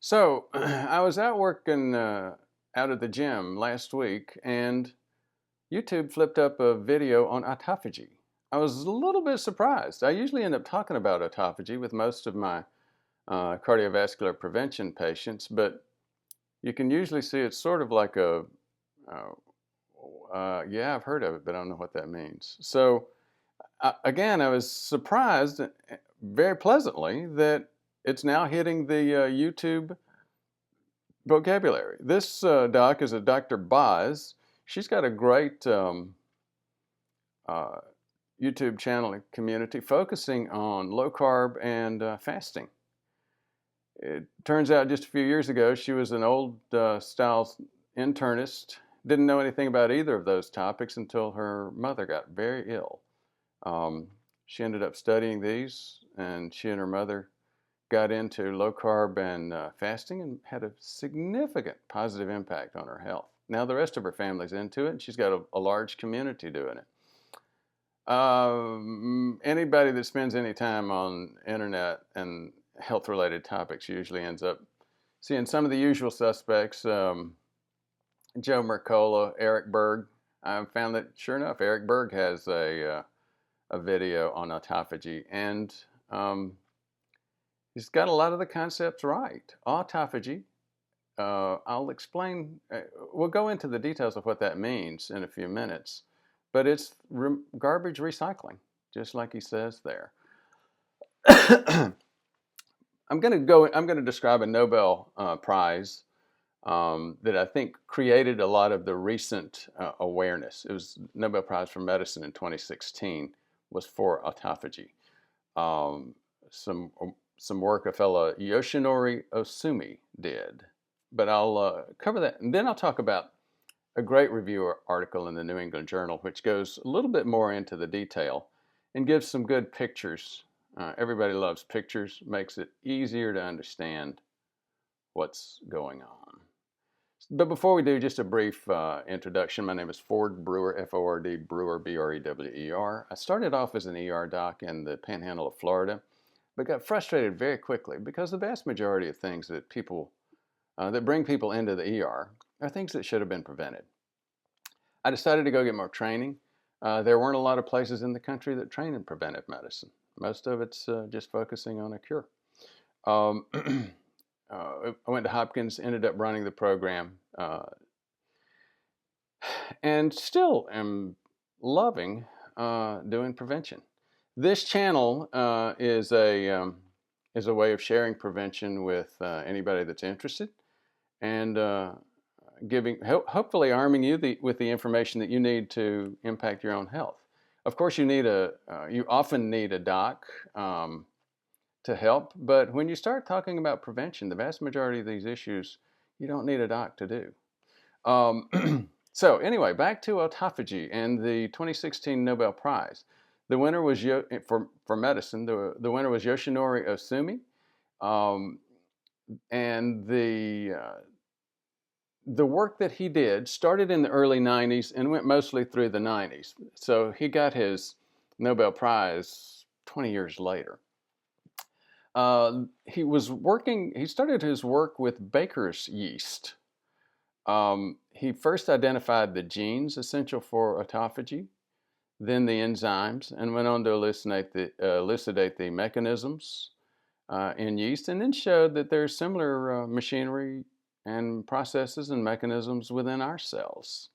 So I was out working out at the gym last week, and YouTube flipped up a video on autophagy. I was a little bit surprised. I usually end up talking about autophagy with most of my cardiovascular prevention patients, but you can usually see it's sort of like uh, yeah, I've heard of it, but I don't know what that means. So again, I was surprised very pleasantly that it's now hitting the YouTube vocabulary. This doc is a Dr. Boz. She's got a great uh, YouTube channel and community focusing on low carb and fasting. It turns out just a few years ago, she was an old style internist, didn't know anything about either of those topics until her mother got very ill. Um, she ended up studying these, and she and her mother got into low carb and fasting and had a significant positive impact on her health. Now the rest of her family's into it, and she's got a large community doing it. Anybody that spends any time on internet and health-related topics usually ends up seeing some of the usual suspects. Joe Mercola, Eric Berg. I found that sure enough, Eric Berg has a video on autophagy, and he's got a lot of the concepts right. Autophagy, I'll explain, we'll go into the details of what that means in a few minutes, but it's garbage recycling, just like he says there. I'm going to describe a Nobel Prize that I think created a lot of the recent awareness. It was Nobel Prize for Medicine in 2016 was for autophagy. Um, some some work a fellow Yoshinori Osumi did, but I'll cover that, and then I'll talk about a great review article in the New England Journal, which goes a little bit more into the detail and gives some good pictures. Everybody loves pictures, makes it easier to understand what's going on. But before we do, just a brief introduction. My name is Ford Brewer, F-O-R-D, Brewer, B-R-E-W-E-R. I started off as an ER doc in the Panhandle of Florida, but got frustrated very quickly because the vast majority of things that that bring people into the ER are things that should have been prevented. I decided to go get more training. There weren't a lot of places in the country that train in preventive medicine. Most of it's just focusing on a cure. Um, I went to Hopkins, ended up running the program, and still am loving doing prevention. This channel is a way of sharing prevention with anybody that's interested, and hopefully arming you with the information that you need to impact your own health. Of course, you often need a doc to help, but when you start talking about prevention, the vast majority of these issues you don't need a doc to do. So anyway, back to autophagy and the 2016 Nobel Prize. The winner was for medicine. The winner was Yoshinori Osumi, and the work that he did started in the early 90s and went mostly through the 90s. So he got his Nobel Prize 20 years later. He started his work with baker's yeast. He first identified the genes essential for autophagy, then the enzymes, and went on to elucidate the mechanisms in yeast, and then showed that there's similar machinery and processes and mechanisms within our cells.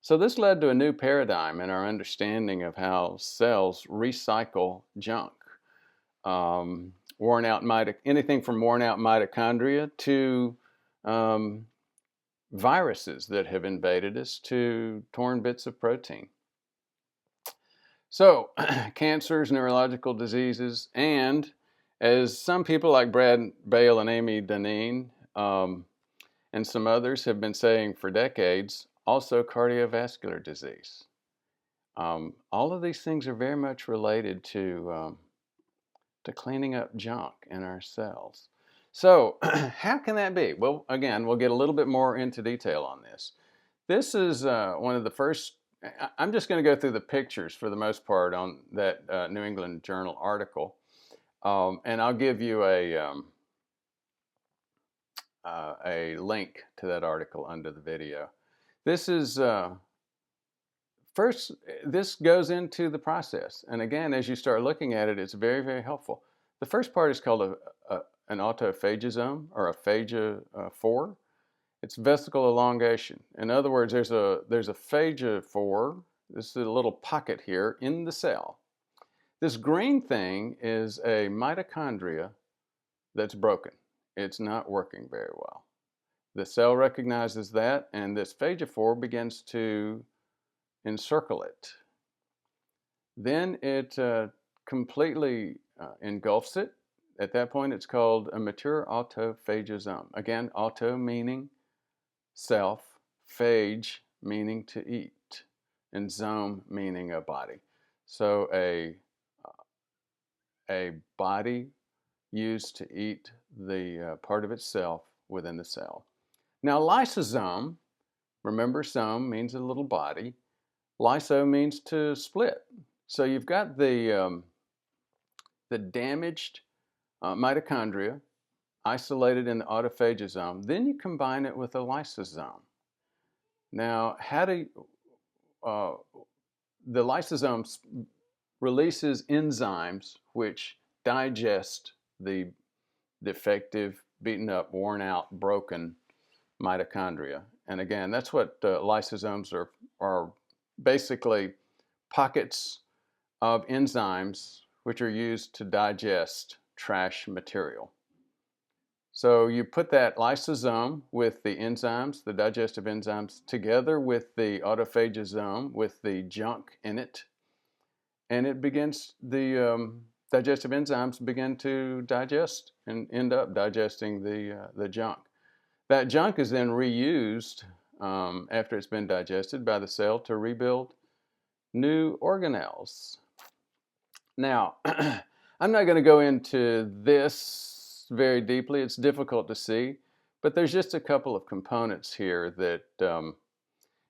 So this led to a new paradigm in our understanding of how cells recycle junk. Anything from worn out mitochondria to viruses that have invaded us to torn bits of protein. So cancers, neurological diseases, and as some people like Brad Bale and Amy Deneen and some others have been saying for decades, also cardiovascular disease. All of these things are very much related to cleaning up junk in our cells. So how can that be? Well, again, we'll get a little bit more into detail on this. This is one of the first, I'm just going to go through the pictures for the most part on that New England Journal article. And I'll give you a link to that article under the video. This is first, this goes into the process. And again, as you start looking at it, it's very, very helpful. The first part is called an autophagisome, or a phagophore. It's vesicle elongation. In other words, there's a phagophore. This is a little pocket here in the cell. This green thing is a mitochondria that's broken. It's not working very well. The cell recognizes that, and this phagophore begins to encircle it. Then it completely engulfs it. At that point, it's called a mature autophagisome. Again, auto meaning self, phage meaning to eat, and zome meaning a body. So a body used to eat the part of itself within the cell. Now, lysosome, remember, some means a little body. Lyso means to split. So you've got the damaged mitochondria isolated in the autophagisome. Then you combine it with a lysosome. Now, how do the lysosome releases enzymes which digest the defective, beaten up, worn out, broken mitochondria. And again, that's what lysosomes are basically pockets of enzymes which are used to digest trash material. So you put that lysosome with the enzymes, the digestive enzymes, together with the autophagisome with the junk in it, and it begins, the digestive enzymes begin to digest and end up digesting the junk. That junk is then reused after it's been digested by the cell to rebuild new organelles. Now, I'm not going to go into this very deeply. It's difficult to see, but there's just a couple of components here that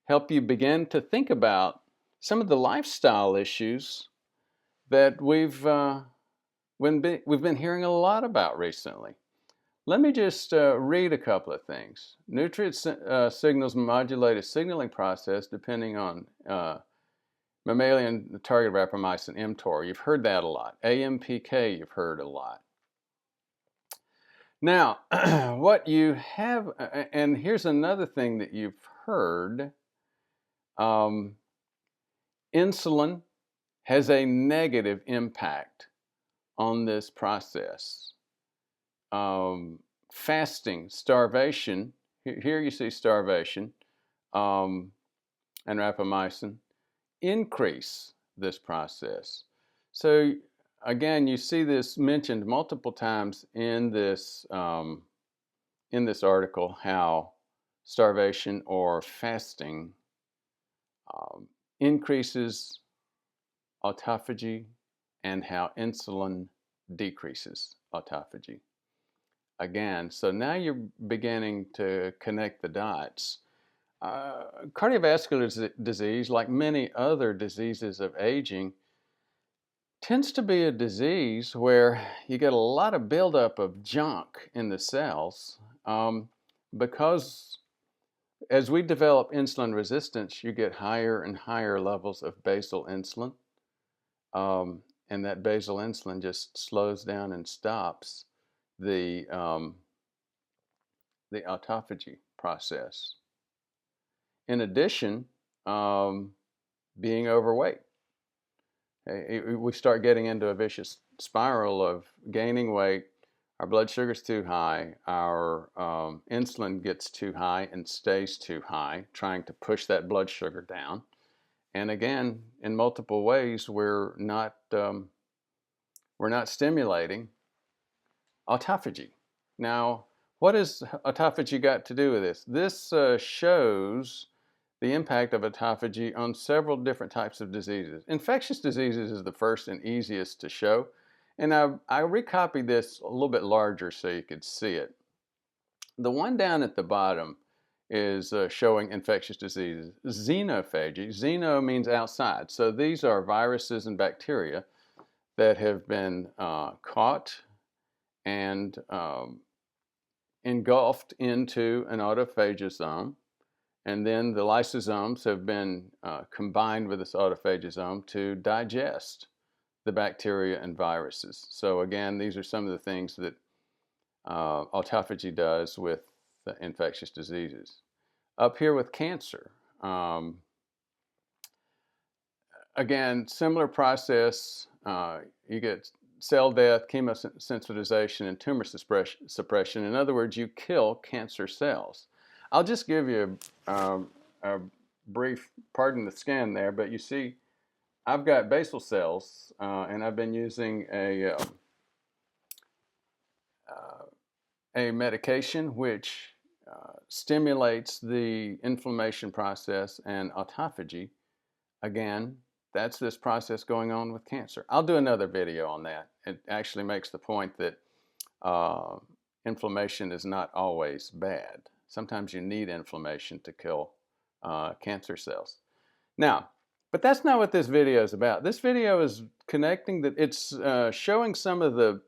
help you begin to think about some of the lifestyle issues that we've been hearing a lot about recently. Let me just read a couple of things. Nutrient signals modulate a signaling process depending on mammalian target rapamycin, mTOR. You've heard that a lot. AMPK, you've heard a lot. Now, what you have, and here's another thing that you've heard, insulin has a negative impact on this process. Fasting, starvation, here you see starvation, and rapamycin increase this process. So again, you see this mentioned multiple times in this article, how starvation or fasting increases autophagy and how insulin decreases autophagy. Again, so now you're beginning to connect the dots. Cardiovascular disease, like many other diseases of aging, tends to be a disease where you get a lot of buildup of junk in the cells because as we develop insulin resistance, you get higher and higher levels of basal insulin, and that basal insulin just slows down and stops the autophagy process. In addition, being overweight. We start getting into a vicious spiral of gaining weight, our blood sugar's too high, our insulin gets too high and stays too high, trying to push that blood sugar down. And again, in multiple ways, we're not stimulating autophagy. Now, what has autophagy got to do with this? This shows the impact of autophagy on several different types of diseases. Infectious diseases is the first and easiest to show. And I recopied this a little bit larger so you could see it. The one down at the bottom is showing infectious diseases. Xenophagy. Xeno means outside. So these are viruses and bacteria that have been caught and engulfed into an autophagosome, and then the lysosomes have been combined with this autophagosome to digest the bacteria and viruses. So again, these are some of the things that autophagy does with infectious diseases. Up here with cancer, again, similar process. You get cell death, chemosensitization, and tumor suppression. In other words, you kill cancer cells. I'll just give you a brief, pardon the scan there, but you see I've got basal cells, and I've been using a medication which stimulates the inflammation process and autophagy. Again, that's this process going on with cancer. I'll do another video on that. It actually makes the point that inflammation is not always bad. Sometimes you need inflammation to kill cancer cells. Now, but that's not what this video is about. This video is connecting that it's showing some of the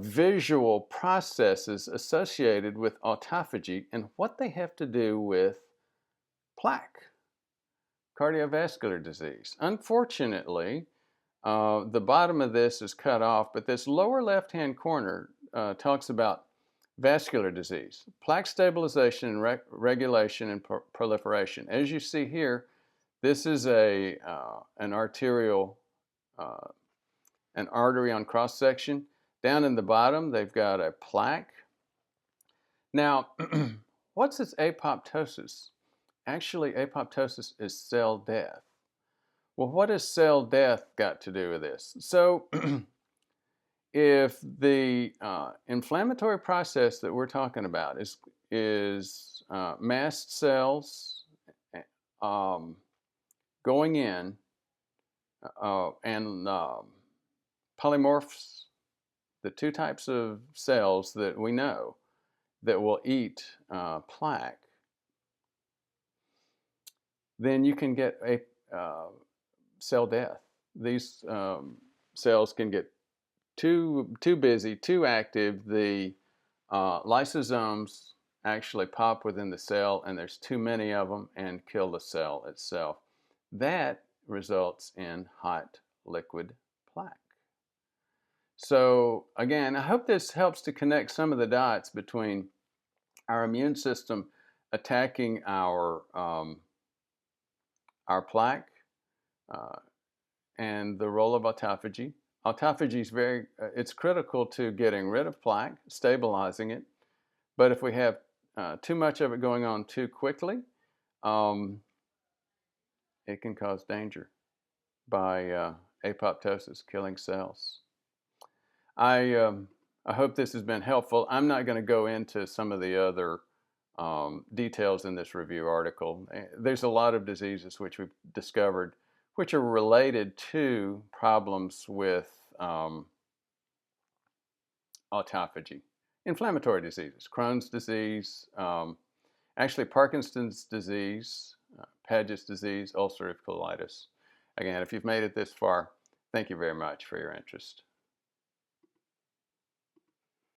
visual processes associated with autophagy and what they have to do with plaque, cardiovascular disease. Unfortunately, the bottom of this is cut off, but this lower left-hand corner talks about vascular disease, plaque stabilization and regulation and proliferation. As you see here, this is an arterial, an artery on cross-section. Down in the bottom, they've got a plaque. Now, what's this apoptosis? Actually, apoptosis is cell death. Well, what has cell death got to do with this? So, if the inflammatory process that we're talking about is mast cells going in and polymorphs, the two types of cells that we know that will eat plaque, then you can get a cell death. These cells can get too busy, too active. The lysosomes actually pop within the cell, and there's too many of them and kill the cell itself. That results in hot liquid plaque. So again, I hope this helps to connect some of the dots between our immune system attacking our plaque and the role of autophagy. Autophagy is it's critical to getting rid of plaque, stabilizing it. But if we have too much of it going on too quickly, it can cause danger by apoptosis, killing cells. I hope this has been helpful. I'm not going to go into some of the other details in this review article. There's a lot of diseases which we've discovered which are related to problems with autophagy. Inflammatory diseases, Crohn's disease, actually Parkinson's disease, Paget's disease, ulcerative colitis. Again, if you've made it this far, thank you very much for your interest.